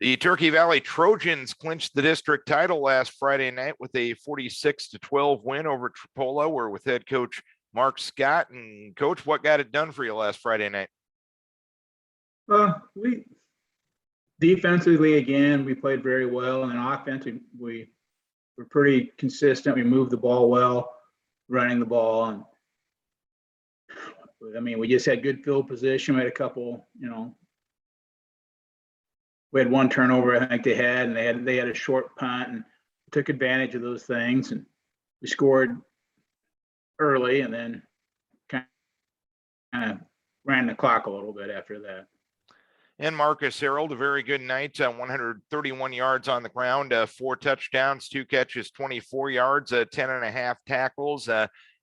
The Turkey Valley Trojans clinched the district title last Friday night with a 46-12 win over Tripolo, where with head coach Mark Scott. And coach, what got it done for you last Friday night? We defensively, again, we played very well, and offensively, we were pretty consistent. We moved the ball well, running the ball, and we just had good field position. We had a couple, we had one turnover, I think they had, and they had a short punt, and took advantage of those things, and we scored early, and then kind of ran the clock a little bit after that. And Marcus Harold, a very good night, 131 yards on the ground, 4 touchdowns, 2 catches, 24 yards, 10.5 tackles,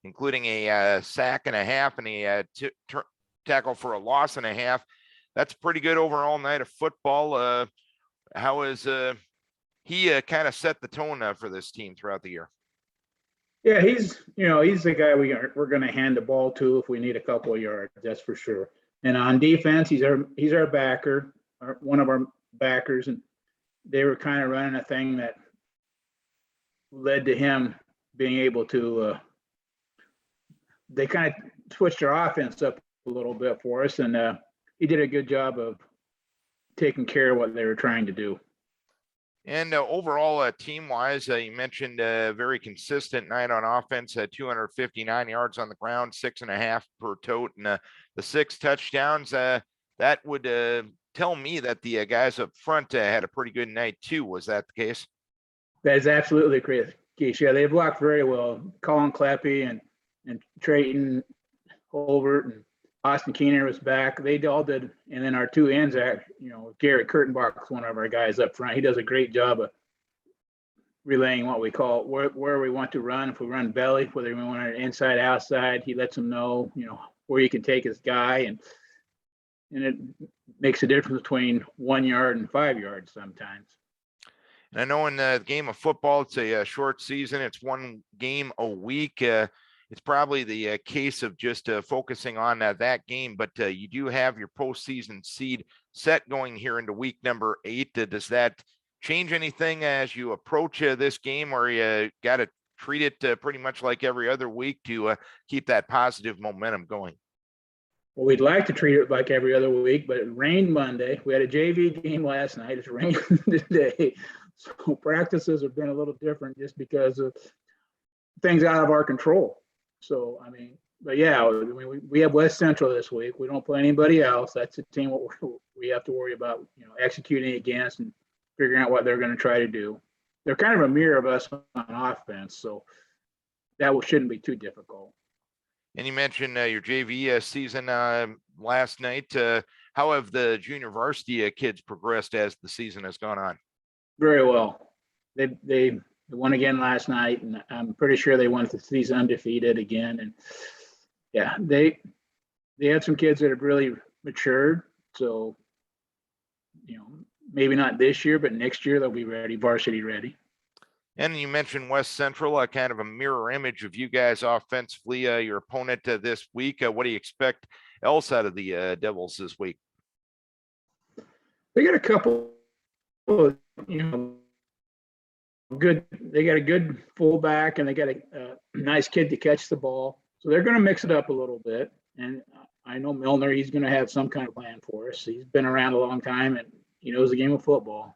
including a sack and a half and a tackle for a loss and a half. That's a pretty good overall night of football. How is he kind of set the tone for this team throughout the year? Yeah, he's the guy we're going to hand the ball to if we need a couple of yards. That's for sure. And on defense, he's our backer, one of our backers, and they were kind of running a thing that led to him being able to. They kind of switched their offense up a little bit for us, and he did a good job of taking care of what they were trying to do. And overall, team-wise, you mentioned a very consistent night on offense, 259 yards on the ground, 6.5 per tote, and the 6 touchdowns. That would tell me that the guys up front had a pretty good night too. Was that the case? That is absolutely correct. Yeah, they blocked very well. Colin Clappy and Trayton Holbert and Austin Keener was back. They all did, and then our 2 ends, Garrett Kurtenbach is one of our guys up front. He does a great job of relaying what we call where we want to run. If we run belly, whether we want it inside, outside, he lets them know, where he can take his guy, and it makes a difference between 1 yard and 5 yards sometimes. And I know in the game of football, it's a short season. It's one game a week. It's probably the case of just focusing on that game, but you do have your postseason seed set going here into week number 8. Does that change anything as you approach this game, or you got to treat it pretty much like every other week to keep that positive momentum going? Well, we'd like to treat it like every other week, but it rained Monday. We had a JV game last night. It's raining today. So practices have been a little different just because of things out of our control. So, but yeah, we have West Central this week. We don't play anybody else. That's a team we have to worry about, executing against and figuring out what they're going to try to do. They're kind of a mirror of us on offense, so that shouldn't be too difficult. And you mentioned your JV season last night. How have the junior varsity kids progressed as the season has gone on? Very well. They won again last night, and I'm pretty sure they won the season undefeated again. And yeah, they had some kids that have really matured. So, maybe not this year, but next year they'll be ready, varsity ready. And you mentioned West Central, kind of a mirror image of you guys offensively, your opponent this week. What do you expect else out of the Devils this week? They got a couple of, good. They got a good fullback, and they got a nice kid to catch the ball. So they're going to mix it up a little bit. And I know Milner, he's going to have some kind of plan for us. He's been around a long time, and he knows the game of football.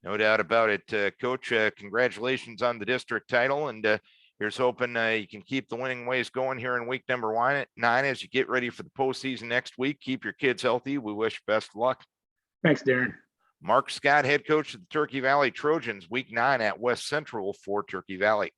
No doubt about it. Coach, congratulations on the district title. And here's hoping you can keep the winning ways going here in week number 9 as you get ready for the postseason next week. Keep your kids healthy. We wish you best of luck. Thanks, Darren. Mark Scott, head coach of the Turkey Valley Trojans, week 9 at West Central for Turkey Valley.